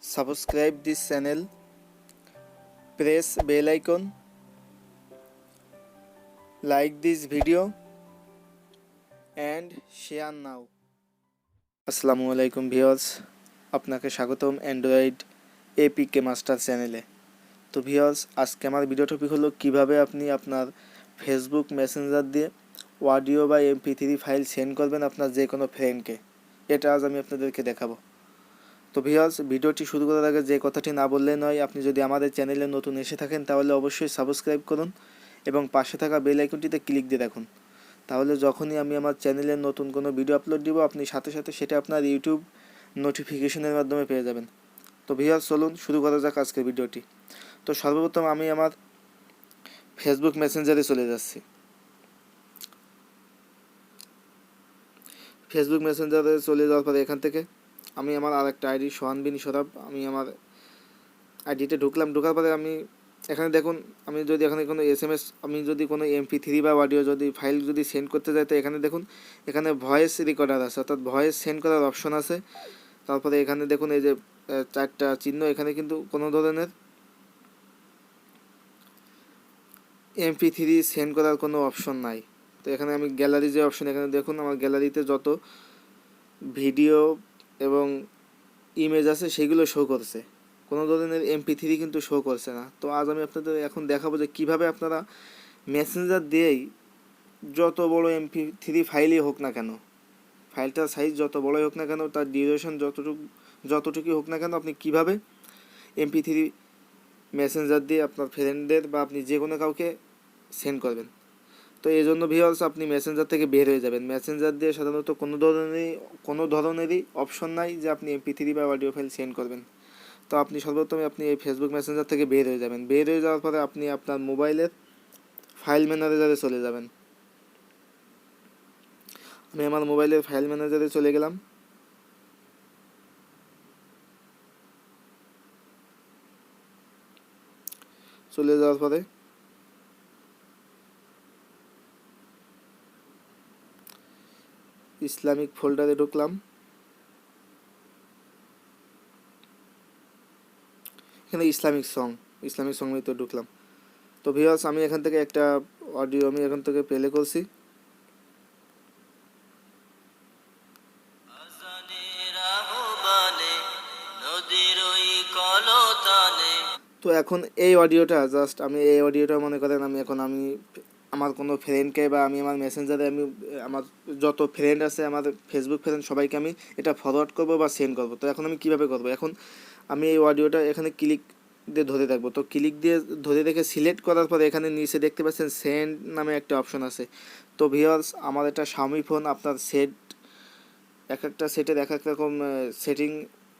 Subscribe this channel, press bell icon, like this video and share now. আসসালামু আলাইকুম viewers, আপনাকে স্বাগতম Android APK master চ্যানেলে। তো ভিউয়ার্স, আজকে আমার ভিডিও টপিক হলো কিভাবে আপনি আপনার ফেসবুক মেসেঞ্জার দিয়ে অডিও বা MP3 ফাইল সেন্ড করবেন আপনার যে কোনো ফ্রেন্ডকে। এটা আজ আমি আপনাদেরকে দেখাবো। তো ভিউয়ার্স, ভিডিওটি শুরু করার আগে যে কথাটি না বললে নয়, আপনি যদি আমাদের চ্যানেলে নতুন এসে থাকেন তাহলে অবশ্যই সাবস্ক্রাইব করুন এবং পাশে থাকা বেল আইকনটিতে ক্লিক দিয়ে রাখুন। তাহলে যখনই আমি আমার চ্যানেলে নতুন কোনো ভিডিও আপলোড দিব আপনি সাথে সাথে সেটা আপনার ইউটিউব নোটিফিকেশনের মাধ্যমে পেয়ে যাবেন। তো ভিউয়ার্স, চলুন শুরু করা যাক আজকের ভিডিওটি। তো সর্বপ্রথম আমি আমার ফেসবুক মেসেঞ্জারে চলে যাচ্ছি। ফেসবুক মেসেঞ্জারে চলে যাওয়ার পরে এখান থেকে আমি আমার আরেকটা আইডি সোহান বিন শরাব, আমি আমার আইডিতে ঢুকলাম। ঢোকার পরে আমি এখানে দেখুন, আমি যদি এখানে কোনো SMS, আমি যদি কোনো MP3 বা অডিও যদি ফাইল যদি সেন্ড করতে যাই তো এখানে দেখুন, এখানে ভয়েস রেকর্ডার আছে, অর্থাৎ ভয়েস সেন্ড করার অপশন আছে। তারপরে এখানে দেখুন এই যে চারটা চিহ্ন, এখানে কিন্তু কোনো ধরনের MP3 সেন্ড করার কোনো অপশন নাই। তো এখানে আমি গ্যালারি যে অপশন, এখানে দেখুন আমার গ্যালারিতে যত ভিডিও এবং ইমেজ আছে সেগুলো শো করছে, কোনো ধরনের MP3 কিন্তু শো করছে না। তো আজ আমি আপনাদের এখন দেখাবো যে কীভাবে আপনারা মেসেঞ্জার দিয়েই যত বড় MP3 ফাইলই হোক না কেন, ফাইলটার সাইজ যত বড়ই হোক না কেন, তার ডিউরেশন যতটুকুই হোক না কেন, আপনি কিভাবে MP3 মেসেঞ্জার দিয়ে আপনার ফ্রেন্ডদের বা আপনি যে কোনো কাউকে সেন্ড করবেন। তো এই জন্য ভিউয়ার্স, আপনি মেসেঞ্জার থেকে বের হয়ে যাবেন। মেসেঞ্জার দিয়ে সাধারণত কোনো ধরনেরই অপশন নাই যে আপনি MP3 বা অডিও ফাইল সেন্ড করবেন। তো আপনি সর্বপ্রথমে আপনি এই ফেসবুক মেসেঞ্জার থেকে বের হয়ে যাবেন। বের হয়ে যাওয়ার পরে আপনি আপনার মোবাইলের ফাইল ম্যানেজারে চলে যাবেন। আমি আমার মোবাইলের ফাইল ম্যানেজারে চলে গেলাম। চলে যাওয়ার পরে ইসলামিক ফোল্ডারে ঢুকলাম। এখানে ইসলামিক সং ভিতরে ঢুকলাম। তো ভিউয়ার্স, আমি এখান থেকে একটা অডিও আমি এখান থেকে প্লে করছি। তো এখন এই অডিওটা জাস্ট মনে করেন আমি আমার কোনো ফ্রেন্ডকে বা আমি আমার মেসেঞ্জারে আমি আমার যত ফ্রেন্ড আছে, আমার ফেসবুক ফ্রেন্ড সবাইকে আমি এটা ফরওয়ার্ড করবো বা সেন্ড করবো। তো এখন আমি কীভাবে করবো, এখন আমি এই অডিওটা এখানে ক্লিক দিয়ে ধরে রাখবো। তো ক্লিক দিয়ে ধরে রেখে সিলেক্ট করার পরে এখানে নিচে দেখতে পাচ্ছেন সেন্ড নামে একটা অপশন আছে। তো ভিউয়ার্স, আমার এটা Xiaomi ফোন, আপনার এক একটা সেটের এক এক রকম সেটিং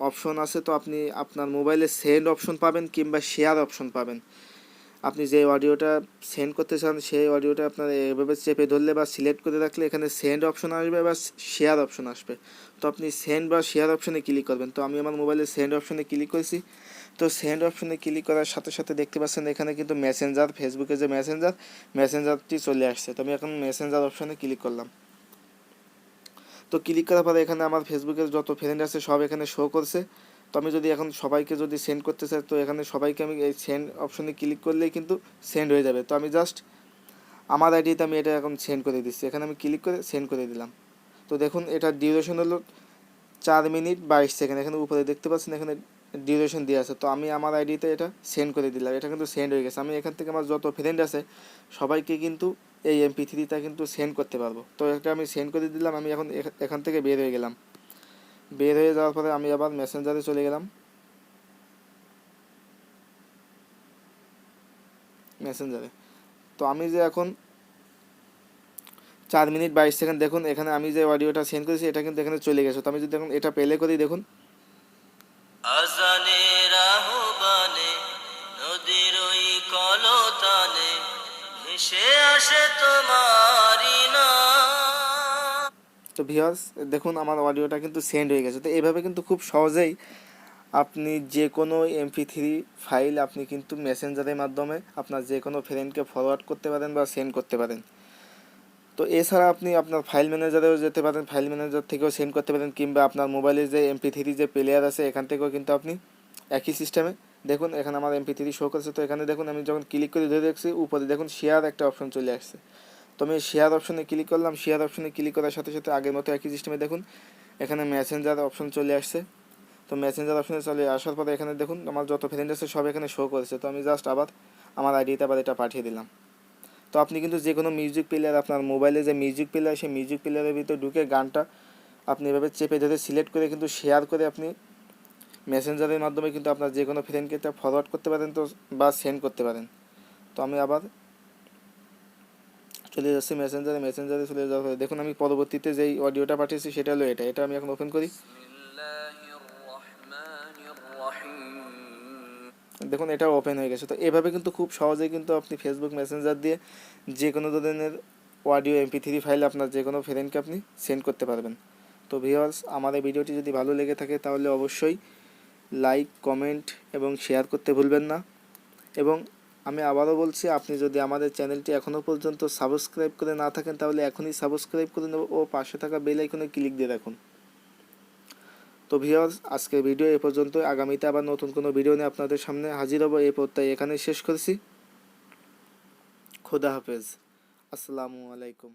অপশন আছে। তো আপনি আপনার মোবাইলে সেন্ড অপশন পাবেন কিংবা শেয়ার অপশন পাবেন। আপনি যে অডিওটা সেন্ড করতে চান সেই অডিওটা আপনার এভাবে চেপে ধরলে বা সিলেক্ট করে রাখলে এখানে সেন্ড অপশন আসবে বা শেয়ার অপশন আসবে। তো আপনি সেন্ড বা শেয়ার অপশনে ক্লিক করবেন। তো আমি আমার মোবাইলে সেন্ড অপশনে ক্লিক করেছি। তো সেন্ড অপশনে ক্লিক করার সাথে সাথে দেখতে পাচ্ছেন এখানে কিন্তু মেসেঞ্জার, ফেসবুকে যে মেসেঞ্জারটি চলে আসছে। তো আমি এখন মেসেঞ্জার অপশনে ক্লিক করলাম। তো ক্লিক করার পরে এখানে আমার ফেসবুকের যত ফ্রেন্ড আছে সব এখানে শো করছে। তো আমি যদি এখন সবাইকে যদি সেন্ড করতে চাই তো এখানে সবাইকে আমি এই সেন্ড অপশনে ক্লিক করলেই কিন্তু সেন্ড হয়ে যাবে। তো আমি জাস্ট আমার আইডিতে আমি এটা এখন সেন্ড করে দিচ্ছি। এখানে আমি ক্লিক করে সেন্ড করে দিলাম। তো দেখুন, এটার ডিউরেশন হলো 4 মিনিট 22 সেকেন্ড। এখানে উপরে দেখতে পাচ্ছেন এখানে ডিউরেশন দিয়ে আছে। তো আমি আমার আইডিতে এটা সেন্ড করে দিলাম। এটা কিন্তু সেন্ড হয়ে গেছে। আমি এখান থেকে আমার যত ফ্রেন্ড আছে সবাইকে কিন্তু এই MP3টা কিন্তু সেন্ড করতে পারবো। তো এটা আমি সেন্ড করে দিলাম। আমি এখন এখান থেকে বের হয়ে গেলাম। বের হয়ে যাওয়ার পরে আমি আবার মেসেঞ্জারে চলে গেলাম। মেসেঞ্জারে তো আমি যে এখন 4 মিনিট 22 সেকেন্ড, দেখুন এখানে আমি যে অডিওটা সেন্ড করেছি এটা কিন্তু এখানে চলে গেছে। তো আমি যদি এখন এটা প্লে করি, দেখুন আজানের আহ্বানে নদীর ওই কলতানে ভেসে আসে তোমারই নাম। তো ভিউয়ার্স, দেখুন আমার অডিওটা কিন্তু সেন্ড হয়ে গেছে। তো এইভাবে কিন্তু খুব সহজেই আপনি যে কোনো MP3 ফাইল আপনি কিন্তু মেসেঞ্জারের মাধ্যমে আপনার যে কোনো ফ্রেন্ডকে ফরওয়ার্ড করতে পারেন বা সেন্ড করতে পারেন। তো এছাড়া আপনি আপনার ফাইল ম্যানেজারেও যেতে পারেন, ফাইল ম্যানেজার থেকেও সেন্ড করতে পারেন, কিংবা আপনার মোবাইলের যে MP3 যে প্লেয়ার আছে এখান থেকেও কিন্তু আপনি একই সিস্টেমে দেখুন এখানে আমার MP3 শো করছে। তো এখানে দেখুন আমি যখন ক্লিক করে ধরে দেখছি উপরে দেখুন শেয়ার একটা অপশন চলে আসছে। তো আমি শেয়ার অপশনে ক্লিক করলাম। শেয়ার অপশনে ক্লিক করার সাথে সাথে আগের মতো একই সিস্টেমে দেখুন এখানে মেসেঞ্জার অপশন চলে আসছে। তো মেসেঞ্জার অপশনে চলে আসার পরে এখানে দেখুন আমার যত ফ্রেন্ড আছে সব এখানে শো করেছে। তো আমি জাস্ট আবার আমার আইডিতে আবার এটা পাঠিয়ে দিলাম। তো আপনি কিন্তু যে কোনো মিউজিক প্লেয়ার, আপনার মোবাইলে যে মিউজিক প্লেয়ার, সেই মিউজিক প্লেয়ারের ভিতরে ঢুকে গানটা আপনি এভাবে চেপে ধরে সিলেক্ট করে কিন্তু শেয়ার করে আপনি মেসেঞ্জারের মাধ্যমে কিন্তু আপনার যে কোনো ফ্রেন্ডকে এটা ফরওয়ার্ড করতে পারেন, তো বা সেন্ড করতে পারেন। তো আমি আবার চলে যাচ্ছি মেসেঞ্জারে চলে যাওয়ার পরে দেখুন আমি পরবর্তীতে যেই অডিওটা পাঠিয়েছি সেটা হলো এটা আমি এখন ওপেন করি। দেখুন এটা ওপেন হয়ে গেছে। তো এভাবে কিন্তু খুব সহজেই কিন্তু আপনি ফেসবুক মেসেঞ্জার দিয়ে যে কোনো ধরনের অডিও MP3 ফাইল আপনার যে কোনো ফ্রেন্ডকে আপনি সেন্ড করতে পারবেন। তো ভিউয়ার্স, আমার এই ভিডিওটি যদি ভালো লেগে থাকে তাহলে অবশ্যই লাইক, কমেন্ট এবং শেয়ার করতে ভুলবেন না। এবং আমি আবারও বলছি, আপনি যদি আমাদের চ্যানেলটি এখনও পর্যন্ত সাবস্ক্রাইব করে না থাকেন তাহলে এখনই সাবস্ক্রাইব করে নেব ও পাশে থাকা বেল আইকনে ক্লিক দিয়ে রাখুন। তো ভিউয়ার্স, আজকের ভিডিও এ পর্যন্ত। আগামীতে আবার নতুন কোনো ভিডিও নিয়ে আপনাদের সামনে হাজির হব। এই প্রত্যয় এখানেই শেষ করছি। খোদা হাফেজ। আসসালামু আলাইকুম।